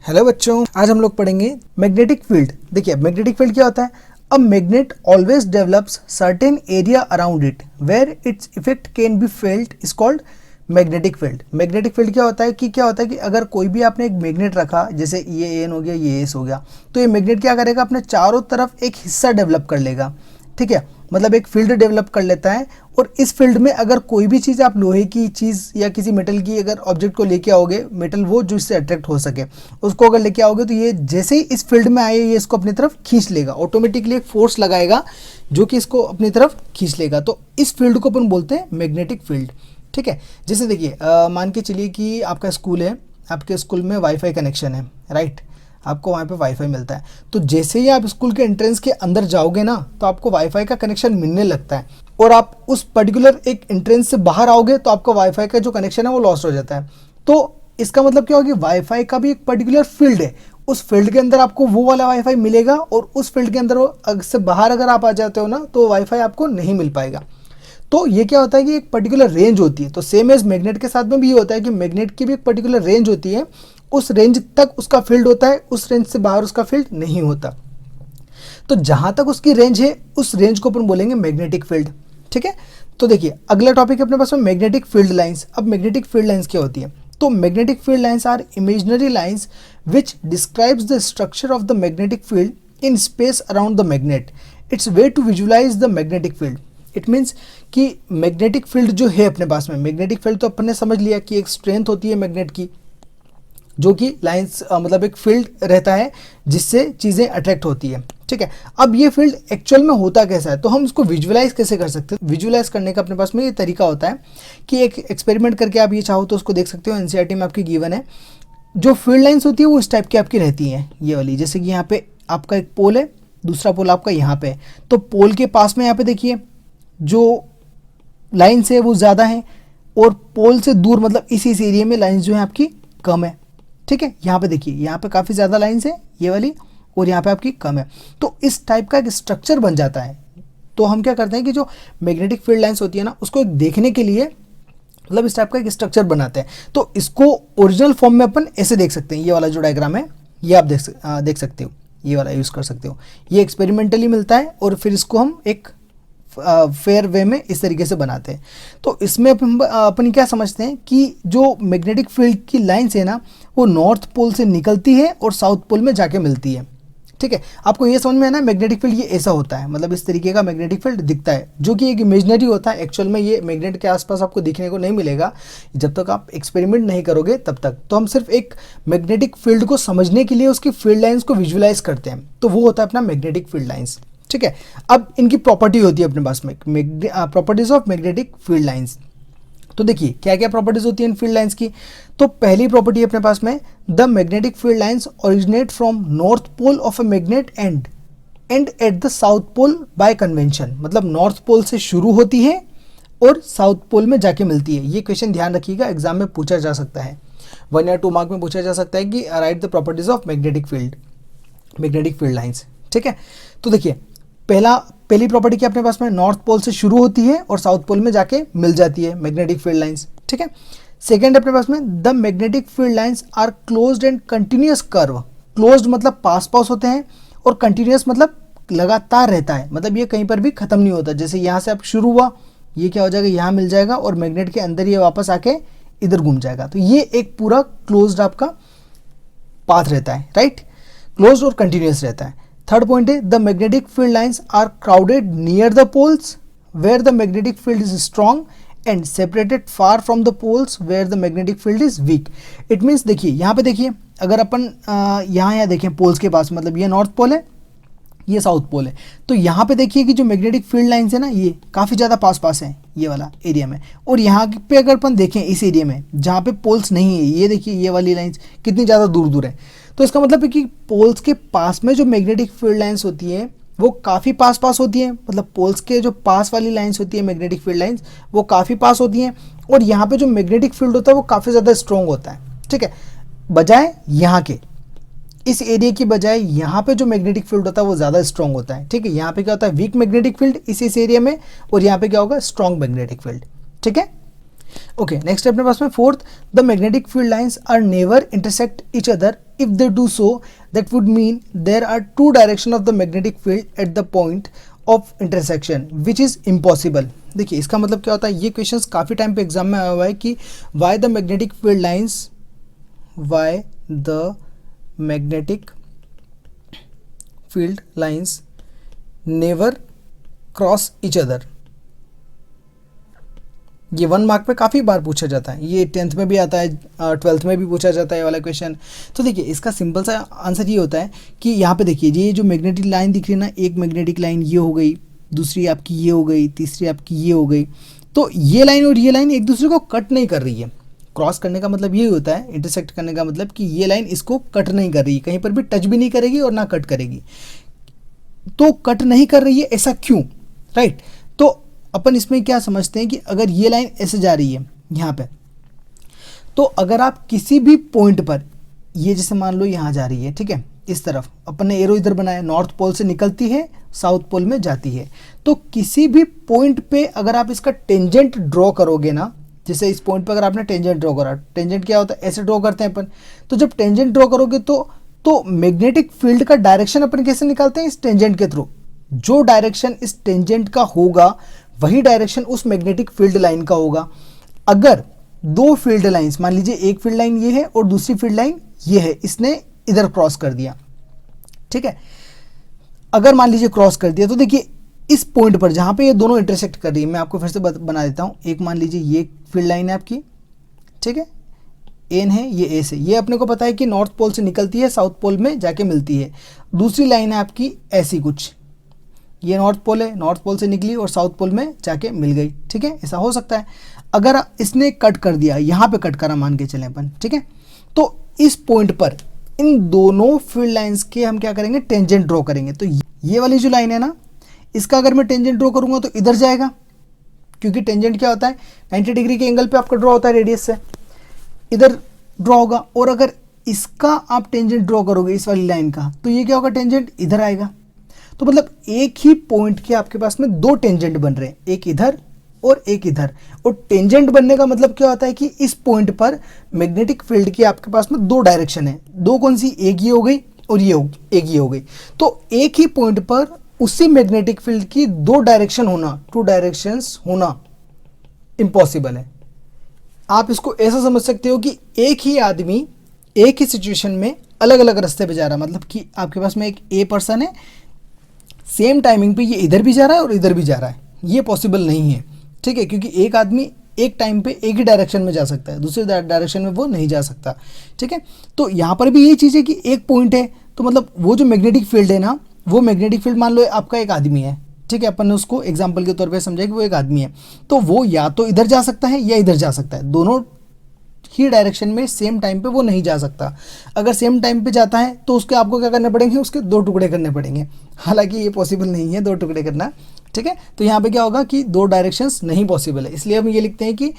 Hello बच्चों, आज हम लोग पढ़ेंगे मैग्नेटिक फील्ड। देखिए मैग्नेटिक फील्ड क्या होता है। A magnet always develops certain area around it where its effect can be felt is called magnetic field. मैग्नेटिक फील्ड क्या होता है कि अगर कोई भी आपने एक मैग्नेट रखा, जैसे ये एन हो गया, ये एस हो गया, तो ये मैग्नेट क्या करेगा, अपने चारों तरफ एक हिस्सा डेवलप कर लेगा। ठीक है, मतलब एक फील्ड डेवलप कर लेता है। और इस फील्ड में अगर कोई भी चीज़, आप लोहे की चीज़ या किसी मेटल की अगर ऑब्जेक्ट को लेके आओगे, मेटल वो जो इससे अट्रैक्ट हो सके उसको अगर लेके आओगे, तो ये जैसे ही इस फील्ड में आए ये इसको अपनी तरफ खींच लेगा, ऑटोमेटिकली एक फोर्स लगाएगा जो कि इसको अपनी तरफ खींच लेगा। तो इस फील्ड को अपन बोलते हैं मैग्नेटिक फील्ड। ठीक है, जैसे देखिए मान के चलिए कि आपका स्कूल है, आपके स्कूल में वाईफाई कनेक्शन है, राइट, आपको वहाँ पे वाईफाई मिलता है। तो जैसे ही आप स्कूल के एंट्रेंस के अंदर जाओगे ना, तो आपको वाईफाई का कनेक्शन मिलने लगता है, और आप उस पर्टिकुलर एक एंट्रेंस से बाहर आओगे तो आपका वाईफाई का जो कनेक्शन है वो लॉस्ट हो जाता है। तो इसका मतलब क्या होगा कि वाईफाई का भी एक पर्टिकुलर फील्ड है, उस फील्ड के अंदर आपको वो वाला वाईफाई मिलेगा, और उस फील्ड के अंदर से बाहर अगर आप आ जाते हो ना, तो वाईफाई आपको नहीं मिल पाएगा। तो ये क्या होता है कि एक पर्टिकुलर रेंज होती है। तो सेम एज मैग्नेट के साथ में भी ये होता है कि मैग्नेट की भी एक पर्टिकुलर रेंज होती है, उस रेंज तक उसका फील्ड होता है, उस रेंज से बाहर उसका फील्ड नहीं होता। तो जहां तक उसकी रेंज है, उस रेंज को अपन बोलेंगे मैग्नेटिक फील्ड। ठीक है, तो देखिए अगला टॉपिक है अपने पास में मैग्नेटिक फील्ड लाइंस। अब मैग्नेटिक फील्ड लाइंस क्या होती है? तो magnetic field lines are imaginary lines which describes the structure of the magnetic field in space around the magnet. It's way to visualise the magnetic field. It means कि magnetic field जो है अपने पास में, मैग्नेटिक फील्ड तो अपन ने समझ लिया कि एक स्ट्रेंथ होती है मैग्नेट की, जो कि लाइंस मतलब एक फील्ड रहता है जिससे चीज़ें अट्रैक्ट होती है। ठीक है, अब ये फील्ड एक्चुअल में होता कैसा है, तो हम इसको विजुअलाइज कैसे कर सकते हैं? विजुअलाइज करने का अपने पास में ये तरीका होता है कि एक एक्सपेरिमेंट करके आप ये चाहो तो उसको देख सकते हो, एनसीईआरटी में आपकी गिवन है। जो फील्ड लाइंस होती है वो इस टाइप की आपकी रहती हैं, ये वाली। जैसे कि यहाँ पे आपका एक पोल है, दूसरा पोल आपका यहाँ पे है, तो पोल के पास में यहाँ पे देखिए जो लाइन्स है वो ज़्यादा है, और पोल से दूर मतलब इस एरिया में लाइन्स जो है आपकी कम है। ठीक है, यहाँ पे देखिए, यहाँ पे काफ़ी ज़्यादा लाइन्स है ये वाली, और यहाँ पे आपकी कम है। तो इस टाइप का एक स्ट्रक्चर बन जाता है। तो हम क्या करते हैं कि जो मैग्नेटिक फील्ड लाइन्स होती है ना, उसको एक देखने के लिए मतलब इस टाइप का एक स्ट्रक्चर बनाते हैं। तो इसको ओरिजिनल फॉर्म में अपन ऐसे देख सकते हैं। ये वाला जो डायग्राम है ये आप देख सकते हो, ये वाला यूज़ कर सकते हो। ये एक्सपेरिमेंटली मिलता है, और फिर इसको हम एक फेयर वे में इस तरीके से बनाते हैं। तो इसमें अपन क्या समझते हैं कि जो मैग्नेटिक फील्ड की लाइन्स है ना, वो नॉर्थ पोल से निकलती है और साउथ पोल में जाके मिलती है। ठीक है, आपको ये समझ में आना, मैग्नेटिक फील्ड ये ऐसा होता है, मतलब इस तरीके का मैग्नेटिक फील्ड दिखता है, जो कि एक इमेजिनरी होता है। एक्चुअल में ये मैग्नेट के आसपास आपको दिखने को नहीं मिलेगा जब तक आप एक्सपेरिमेंट नहीं करोगे तब तक। तो हम सिर्फ एक मैग्नेटिक फील्ड को समझने के लिए उसकी फील्ड लाइन्स को विजुअलाइज करते हैं, तो वो होता है अपना मैग्नेटिक फील्ड लाइन्स। ठीक है, अब इनकी प्रॉपर्टी होती है अपने पास में, properties of magnetic field lines. तो देखिए क्या क्या प्रॉपर्टीज होती है इन फील्ड लाइंस की। तो पहली प्रॉपर्टी है अपने पास में, the magnetic field lines originate from north pole of a magnet and at the south pole by convention. मतलब नॉर्थ पोल से शुरू होती है और साउथ पोल में जाके मिलती है। ये क्वेश्चन ध्यान रखिएगा, एग्जाम में पूछा जा सकता है, 1 या 2 मार्क में पूछा जा सकता है कि right the properties of magnetic field lines. ठीक है, तो देखिए पहली प्रॉपर्टी क्या अपने पास में, नॉर्थ पोल से शुरू होती है और साउथ पोल में जाके मिल जाती है मैग्नेटिक फील्ड लाइंस। ठीक है, सेकंड अपने पास में, the magnetic field lines are closed and continuous curve. Closed मतलब पास होते हैं, और कंटिन्यूअस मतलब लगातार रहता है, मतलब ये कहीं पर भी खत्म नहीं होता। जैसे यहाँ से अब शुरू हुआ, ये क्या हो जाएगा, यहाँ मिल जाएगा, और मैग्नेट के अंदर ये वापस आके इधर घूम जाएगा। तो ये एक पूरा क्लोज्ड आपका पाथ रहता है, राइट, क्लोज्ड और कंटिन्यूअस रहता है। थर्ड पॉइंट है, the magnetic field lines are crowded near the poles where the magnetic field is strong and separated far from the poles where the magnetic field is weak. It means देखिए यहाँ पे देखिए, अगर अपन यहाँ देखें poles के पास, मतलब ये नॉर्थ पोल है, ये साउथ पोल है, तो यहाँ पे देखिए कि जो मैग्नेटिक फील्ड लाइंस है ना, ये काफ़ी ज़्यादा पास है ये वाला एरिया में। और यहाँ पे अगर अपन देखें इस एरिया में जहाँ पे पोल्स नहीं है, ये देखिए ये वाली लाइंस कितनी ज़्यादा दूर है। तो इसका मतलब है कि पोल्स के पास में जो मैग्नेटिक फील्ड लाइंस होती है वो काफ़ी पास होती हैं, मतलब पोल्स के जो पास वाली लाइंस होती है मैग्नेटिक फील्ड लाइंस, वो काफ़ी पास होती हैं, और यहाँ पे जो मैग्नेटिक फील्ड होता है वो काफ़ी ज़्यादा स्ट्रॉन्ग होता है। ठीक है, बजाय यहाँ के, इस एरिया की बजाय यहाँ पे जो मैग्नेटिक फील्ड होता है वो ज़्यादा स्ट्रॉन्ग होता है। ठीक है, यहाँ पे क्या होता है, वीक मैग्नेटिक फील्ड इस एरिया में, और यहाँ पे क्या होगा, स्ट्रॉन्ग मैग्नेटिक फील्ड। ठीक है, ओके, नेक्स्ट अपने पास में fourth, the magnetic field lines are never intersect each other, if they do so that would mean there are two direction of the magnetic field at the point of intersection which is impossible. देखिए इसका मतलब क्या होता है, ये questions काफ़ी time पे exam में आया हुआ है कि why the magnetic field lines, why the magnetic field lines never cross each other. ये 1 मार्क पे काफ़ी बार पूछा जाता है, ये 10th में भी आता है, 12th में भी पूछा जाता है ये वाला क्वेश्चन। तो देखिए इसका सिंपल सा आंसर ये होता है कि यहाँ पे देखिए ये जो मैग्नेटिक लाइन दिख रही है ना, एक मैग्नेटिक लाइन ये हो गई, दूसरी आपकी ये हो गई, तीसरी आपकी ये हो गई। तो ये लाइन और ये लाइन एक दूसरे को कट नहीं कर रही है। क्रॉस करने का मतलब ये होता है, इंटरसेक्ट करने का मतलब कि ये लाइन इसको कट नहीं कर रही है, कहीं पर भी टच भी नहीं करेगी और ना कट करेगी। तो कट नहीं कर रही है, ऐसा क्यों, राइट। तो अपन इसमें क्या समझते हैं कि अगर ये लाइन ऐसे जा रही है यहाँ पे, तो अगर आप किसी भी पॉइंट पर, ये जैसे मान लो यहाँ जा रही है, ठीक है, इस तरफ अपन ने एरो इधर बनाया, नॉर्थ पोल से निकलती है साउथ पोल में जाती है, तो किसी भी पॉइंट पे अगर आप इसका टेंजेंट ड्रॉ करोगे ना, जैसे इस पॉइंट पे अगर आपने टेंजेंट ड्रॉ करा, टेंजेंट क्या होता है, ऐसे ड्रॉ करते हैं अपन, तो जब टेंजेंट ड्रॉ करोगे तो मैग्नेटिक फील्ड का डायरेक्शन अपन कैसे निकालते हैं, इस टेंजेंट के थ्रू। जो डायरेक्शन इस टेंजेंट का होगा वही डायरेक्शन उस मैग्नेटिक फील्ड लाइन का होगा। अगर दो फील्ड लाइंस, मान लीजिए एक फील्ड लाइन ये है और दूसरी फील्ड लाइन ये है, इसने इधर क्रॉस कर दिया, ठीक है, अगर मान लीजिए क्रॉस कर दिया, तो देखिए इस पॉइंट पर जहां पे ये दोनों इंटरसेक्ट कर रही है, मैं आपको फिर से बना देता हूं। एक मान लीजिए ये फील्ड लाइन है आपकी, ठीक है, एन है, ये ए से, ये अपने को पता है कि नॉर्थ पोल से निकलती है साउथ पोल में जाके मिलती है। दूसरी लाइन है आपकी ऐसी कुछ, ये नॉर्थ पोल है, नॉर्थ पोल से निकली और साउथ पोल में जाके मिल गई, ठीक है, ऐसा हो सकता है। अगर इसने कट कर दिया, यहाँ पे कट करा मान के चलें अपन, ठीक है, तो इस पॉइंट पर इन दोनों फील्ड लाइंस के हम क्या करेंगे, टेंजेंट ड्रॉ करेंगे। तो ये वाली जो लाइन है ना, इसका अगर मैं टेंजेंट ड्रॉ करूंगा तो इधर जाएगा, क्योंकि टेंजेंट क्या होता है, 90 डिग्री के एंगल पे आपका ड्रॉ होता है रेडियस से, इधर ड्रॉ होगा। और अगर इसका आप टेंजेंट ड्रॉ करोगे इस वाली लाइन का, तो ये क्या होगा, टेंजेंट इधर आएगा। तो मतलब एक ही पॉइंट के आपके पास में दो टेंजेंट बन रहे हैं, एक इधर और एक इधर। और टेंजेंट बनने का मतलब क्या होता है कि इस पॉइंट पर मैग्नेटिक फील्ड की आपके पास में दो डायरेक्शन है, दो कौन सी, एक ये हो गई और ये एक ये हो गई। तो एक ही पॉइंट पर उसी मैग्नेटिक फील्ड की दो डायरेक्शन होना, टू डायरेक्शंस होना इम्पॉसिबल है। आप इसको ऐसा समझ सकते हो कि एक ही आदमी एक ही सिचुएशन में अलग अलग रास्ते पे जा रहा है। मतलब कि आपके पास में एक ए पर्सन है, सेम टाइमिंग पे ये इधर भी जा रहा है और इधर भी जा रहा है, ये पॉसिबल नहीं है, ठीक है, क्योंकि एक आदमी एक टाइम पे एक ही डायरेक्शन में जा सकता है, दूसरे डायरेक्शन में वो नहीं जा सकता, ठीक है। तो यहाँ पर भी ये चीज़ है कि एक पॉइंट है, तो मतलब वो जो मैग्नेटिक फील्ड है ना, वो मैग्नेटिक फील्ड मान लो आपका एक आदमी है, ठीक है, अपन ने उसको एग्जाम्पल के तौर पे समझा कि वो एक आदमी है, तो वो या तो इधर जा सकता है या इधर जा सकता है, दोनों ही डायरेक्शन में सेम टाइम पे वो नहीं जा सकता। अगर सेम टाइम पे जाता है तो उसके आपको क्या करने पड़ेंगे, उसके दो टुकड़े करने पड़ेंगे, हालांकि ये पॉसिबल नहीं है दो टुकड़े करना, ठीक है। तो यहाँ पे क्या होगा कि दो डायरेक्शंस नहीं पॉसिबल है, इसलिए हम ये लिखते हैं कि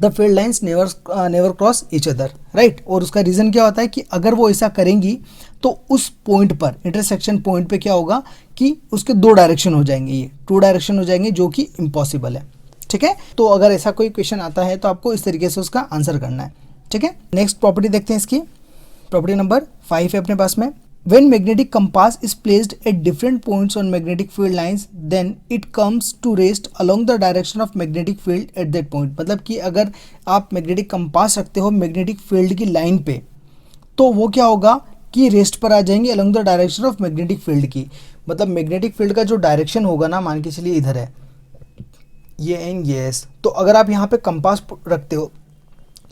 the field lines never cross each other, right. और उसका रीज़न क्या होता है कि अगर वो ऐसा करेंगी तो उस पॉइंट पर, इंटरसेक्शन पॉइंट पे क्या होगा कि उसके दो डायरेक्शन हो जाएंगे, ये टू डायरेक्शन हो जाएंगे, जो कि इम्पॉसिबल है, ठीक है। तो अगर ऐसा कोई क्वेश्चन आता है तो आपको इस तरीके से उसका आंसर करना है, ठीक है। नेक्स्ट प्रॉपर्टी देखते हैं इसकी, प्रॉपर्टी नंबर 5 है अपने पास में। When magnetic compass is placed at different points on magnetic field lines, then it comes to rest along the direction of magnetic field at that point। मतलब कि अगर आप मैग्नेटिक कंपास रखते हो मैग्नेटिक फील्ड की लाइन पे, तो वो क्या होगा कि रेस्ट पर आ जाएंगे along the direction of magnetic field की। मतलब मैग्नेटिक फील्ड का जो डायरेक्शन होगा ना, मान के चलिए इधर है ये एन ये एस, तो अगर आप यहाँ पे कंपास रखते हो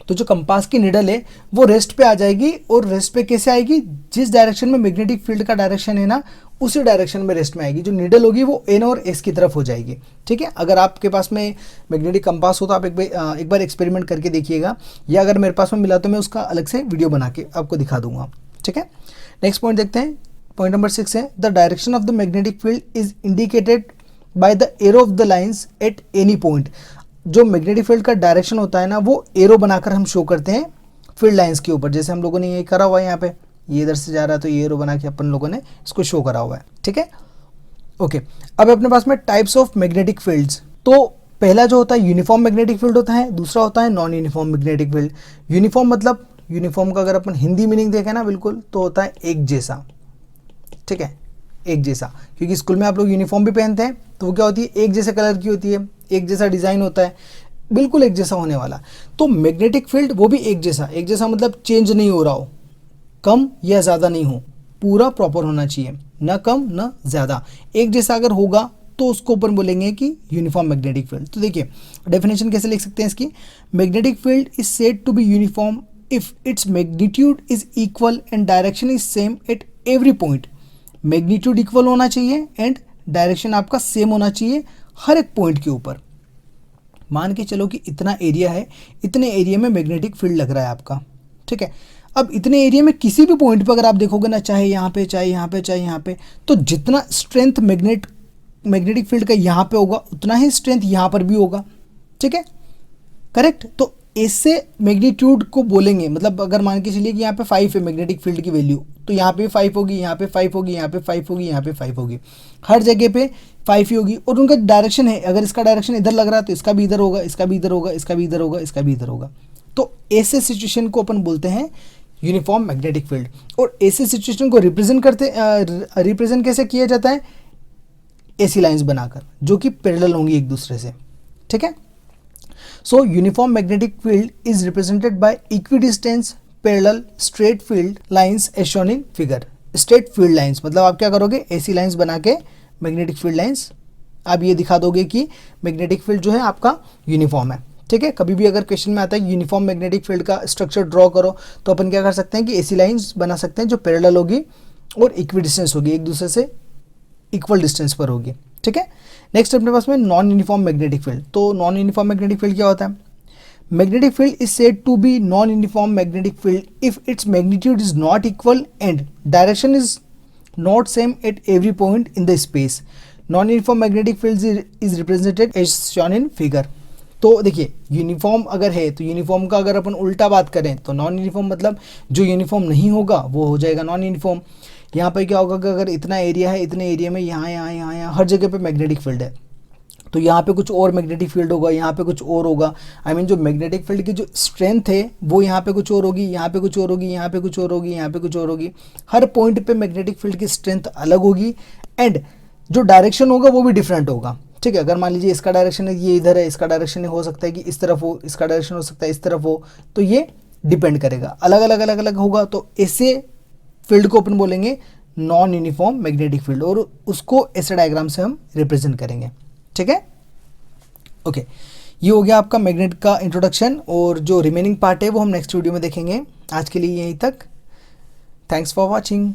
तो जो कंपास की निडल है वो रेस्ट पे आ जाएगी। और रेस्ट पे कैसे आएगी, जिस डायरेक्शन में मैग्नेटिक फील्ड का डायरेक्शन है ना, उसी डायरेक्शन में रेस्ट में आएगी। जो निडल होगी वो एन और एस की तरफ हो जाएगी, ठीक है। अगर आपके पास में मैग्नेटिक कंपास हो तो आप एक बार एक्सपेरिमेंट करके देखिएगा, या अगर मेरे पास में मिला तो मैं उसका अलग से वीडियो बना के आपको दिखा दूंगा, ठीक है। नेक्स्ट पॉइंट देखते हैं, पॉइंट नंबर 6 है, the direction of the magnetic field is indicated by the arrow of the lines at any point. जो मैग्नेटिक फील्ड का डायरेक्शन होता है ना, वो एरो बनाकर हम शो करते हैं फील्ड लाइंस के ऊपर। जैसे हम लोगों ने ये करा हुआ है, यहाँ पे ये इधर से जा रहा है तो ये एरो बना के अपन लोगों ने इसको शो करा हुआ है, ठीक है। ओके, अब अपने पास में टाइप्स ऑफ मैग्नेटिक फील्ड्स। तो पहला जो होता है यूनिफॉर्म मैग्नेटिक फील्ड होता है, दूसरा होता है non uniform magnetic field. Uniform मतलब, यूनिफॉर्म का अगर अपन हिंदी मीनिंग देखें ना बिल्कुल, तो होता है एक जैसा, ठीक है, एक जैसा, क्योंकि स्कूल में आप लोग यूनिफॉर्म भी पहनते हैं तो वो क्या होती है, एक जैसे कलर की होती है, एक जैसा डिज़ाइन होता है, बिल्कुल एक जैसा होने वाला। तो मैग्नेटिक फील्ड वो भी एक जैसा, एक जैसा मतलब चेंज नहीं हो रहा हो, कम या ज़्यादा नहीं हो, पूरा प्रॉपर होना चाहिए, ना कम ना ज़्यादा, एक जैसा अगर होगा तो उसको अपन बोलेंगे कि यूनिफॉर्म मैग्नेटिक फील्ड। तो देखिए डेफिनेशन कैसे लिख सकते हैं इसकी, magnetic field is said to be uniform if its magnitude is equal and direction is same at every point. Magnitude equal होना चाहिए एंड डायरेक्शन आपका सेम होना चाहिए हर एक पॉइंट के ऊपर। मान के चलो कि इतना एरिया है, इतने एरिया में मैग्नेटिक फील्ड लग रहा है आपका, ठीक है। अब इतने एरिया में किसी भी पॉइंट पर अगर आप देखोगे ना, चाहे यहाँ पे चाहे यहाँ पे चाहे यहाँ पे, तो जितना स्ट्रेंथ मैग्नेटिक फील्ड का यहाँ पे होगा उतना ही स्ट्रेंथ यहाँ पर भी होगा, ठीक है, करेक्ट। तो इससे मैग्नीट्यूड को बोलेंगे, मतलब अगर मान के चलिए कि यहाँ पे 5 है मैग्नेटिक फील्ड की वैल्यू, तो यहाँ पे 5 होगी, यहाँ पे 5 होगी, यहाँ पे 5 होगी, यहाँ पे 5 होगी, हर जगह पे 5 ही होगी। और उनका डायरेक्शन है, अगर इसका डायरेक्शन इधर लग रहा है तो इसका भी इधर होगा, इसका भी इधर होगा, इसका भी इधर होगा, इसका भी इधर होगा। तो ऐसे सिचुएशन को अपन बोलते हैं यूनिफॉर्म मैग्नेटिक फील्ड। और ऐसे सिचुएशन को रिप्रेजेंट कैसे किया जाता है, ऐसी लाइंस बनाकर जो कि पैरेलल होंगी एक दूसरे से, ठीक है। So uniform magnetic field is represented by equidistance parallel straight field lines as shown in figure. Straight field lines मतलब आप क्या करोगे, ऐसी लाइंस बना के मैग्नेटिक फील्ड लाइंस आप ये दिखा दोगे कि मैग्नेटिक फील्ड जो है आपका यूनिफॉर्म है, ठीक है। कभी भी अगर क्वेश्चन में आता है यूनिफॉर्म मैग्नेटिक फील्ड का स्ट्रक्चर ड्रॉ करो, तो अपन क्या कर सकते हैं कि ऐसी लाइंस बना सकते हैं जो पैरेलल होगी और इक्विडिस्टेंस होगी, एक दूसरे से इक्वल डिस्टेंस पर होगी, ठीक है। नेक्स्ट अपने पास में नॉन यूनिफॉर्म मैग्नेटिक फील्ड। तो नॉन यूनिफॉर्म मैग्नेटिक फील्ड क्या होता है, magnetic field is said to be non uniform magnetic field if its magnitude is not equal and direction is not same at every point in the space. Non uniform magnetic field is represented as shown in figure. तो देखिए uniform अगर है तो uniform का अगर अपन उल्टा बात करें तो नॉन यूनिफॉर्म मतलब जो यूनिफॉर्म नहीं होगा वो हो जाएगा नॉन यूनिफॉर्म। यहाँ पे क्या होगा कि अगर इतना एरिया है, इतने एरिया में यहाँ हर जगह पे मैग्नेटिक फील्ड है, तो यहाँ पे कुछ और मैग्नेटिक फील्ड होगा, यहाँ पे कुछ और होगा। आई मीन जो मैग्नेटिक फील्ड की जो स्ट्रेंथ है वो यहाँ पे कुछ और होगी, यहाँ पे कुछ और होगी, यहाँ पे कुछ और होगी, यहाँ पे कुछ और होगी। हर पॉइंट पे मैग्नेटिक फील्ड की स्ट्रेंथ अलग होगी एंड जो डायरेक्शन होगा वो भी डिफरेंट होगा, ठीक है। अगर मान लीजिए इसका डायरेक्शन है ये इधर है, इसका डायरेक्शन हो सकता है कि इस तरफ हो, इसका डायरेक्शन हो सकता है इस तरफ हो, तो ये डिपेंड करेगा, अलग अलग अलग अलग होगा। तो ऐसे फील्ड को अपन बोलेंगे नॉन यूनिफॉर्म मैग्नेटिक फील्ड और उसको ऐसे डायग्राम से हम रिप्रेजेंट करेंगे, ठीक है। ओके, ये हो गया आपका मैग्नेट का इंट्रोडक्शन और जो रिमेनिंग पार्ट है वो हम नेक्स्ट वीडियो में देखेंगे। आज के लिए यहीं तक, थैंक्स फॉर वॉचिंग।